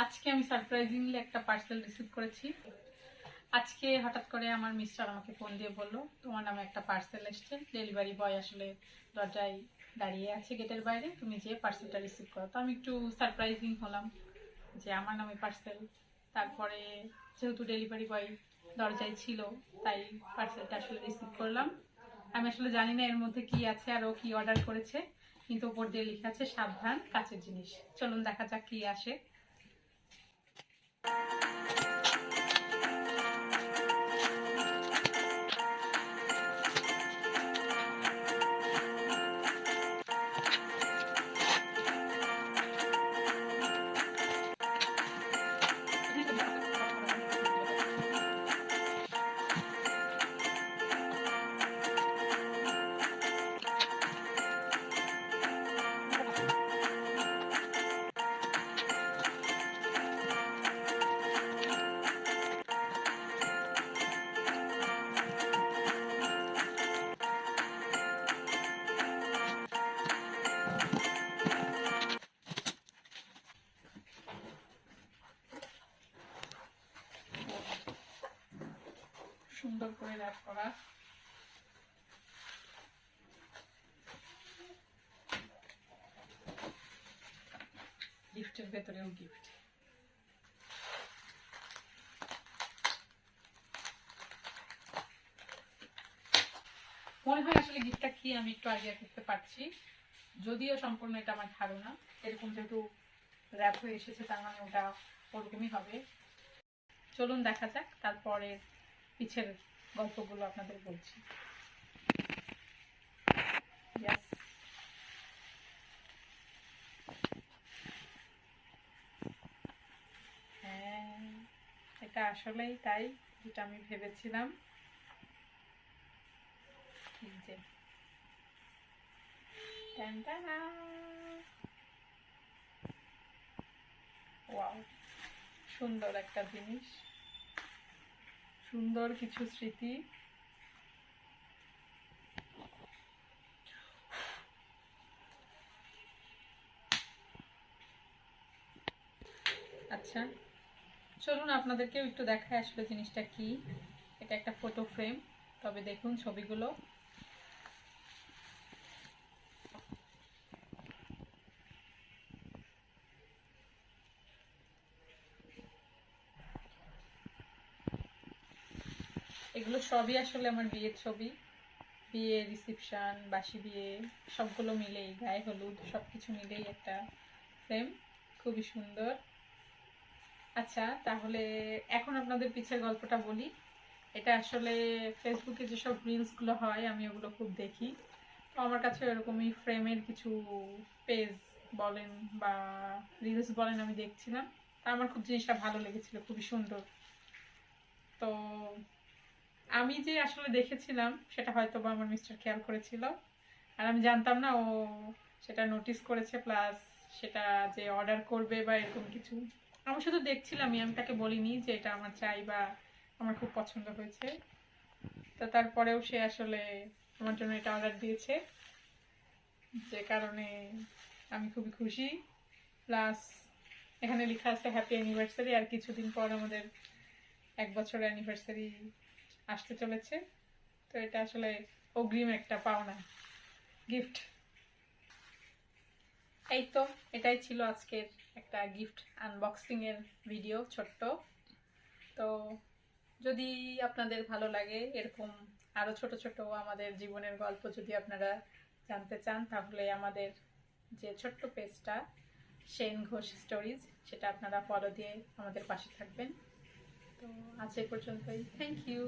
আজকে আমি সারপ্রাইজিংলি একটা পার্সেল রিসিভ করেছি। আজকে হঠাৎ করে আমার মিস্টার আমাকে ফোন দিয়ে বললো তোমার নামে একটা পার্সেল এসছে, ডেলিভারি বয় আসলে দরজায় দাঁড়িয়ে আছে গেটের বাইরে, তুমি যে পার্সেলটা রিসিভ করো। তো আমি একটু সারপ্রাইজিং হলাম যে আমার নামে পার্সেল। তারপরে যেহেতু ডেলিভারি বয় দরজায় ছিল তাই পার্সেলটা আসলে রিসিভ করলাম। আমি আসলে জানি না এর মধ্যে কি আছে আর ও কি অর্ডার করেছে, কিন্তু ওপর দিয়ে লেখা আছে সাবধান কাচের জিনিস। চলুন দেখা যাক কি আসে। সুন্দর করে র্যাপ করা, গিফটের ভেতরেও গিফট। মনে হয় আসলে গিফটটা কি আমি একটু আইডিয়া করতে পারছি, যদিও সম্পূর্ণ এটা আমার ধারণা। এরকম যেহেতু র্যাপ হয়ে এসেছে তার মানে ওটা ওরকমই হবে। চলুন দেখা যাক, তারপরে পিছের গল্পগুলো আপনাদের বলছি। হ্যাঁ, এটা আসলেই তাই যেটা আমি ভেবেছিলাম। যে ওয়াও, সুন্দর একটা জিনিস, সুন্দর কিছু স্মৃতি। আচ্ছা, চলুন আপনাদেরকেও একটু দেখায় আসলে জিনিসটা কি। এটা একটা ফটো ফ্রেম, তবে দেখুন ছবিগুলো। এগুলো সবই আসলে আমার বিয়ের ছবি, বিয়ে, রিসেপশন, বাসি বিয়ে, সবগুলো মিলেই, গায়ে হলুদ, সবকিছু মিলেই একটা ফ্রেম। খুবই সুন্দর। আচ্ছা, তাহলে এখন আপনাদের পিছের গল্পটা বলি। এটা আসলে ফেসবুকে যেসব রিলসগুলো হয় আমি ওগুলো খুব দেখি। তো আমার কাছে এরকমই ফ্রেমের কিছু পেজ বলেন বা রিলস বলেন আমি দেখছিলাম। তা আমার খুব জিনিসটা ভালো লেগেছিল, খুবই সুন্দর। তো আমি যে আসলে দেখেছিলাম সেটা হয়তো বা আমার মিস্টার খেয়াল করেছিল, আর আমি জানতাম না ও সেটা নোটিস করেছে, প্লাস সেটা যে অর্ডার করবে বা এরকম কিছু। আমি শুধু দেখছিলামই, আমি তাকে বলিনি যে এটা আমার চাই বা আমার খুব পছন্দ হয়েছে। তো তারপরেও সে আসলে আমার জন্য এটা অর্ডার দিয়েছে, যে কারণে আমি খুবই খুশি। প্লাস এখানে লেখা আছে হ্যাপি অ্যানিভার্সারি, আর কিছুদিন পর আমাদের 1 বছর অ্যানিভার্সারি আসতে চলেছে। তো এটা আসলে অগ্রিম একটা পাওনা গিফট। এই তো, এটাই ছিল আজকের একটা গিফট আনবক্সিং এর ভিডিও, ছোট্ট। তো যদি আপনাদের ভালো লাগে এরকম আরো ছোট ছোট আমাদের জীবনের গল্প যদি আপনারা জানতে চান, তাহলে আমাদের যে ছোট্ট পেজটা সেন ঘোষ স্টোরিজ, সেটা আপনারা ফলো দিয়ে আমাদের পাশে থাকবেন। তো আজ এই পর্যন্তই, থ্যাংক ইউ।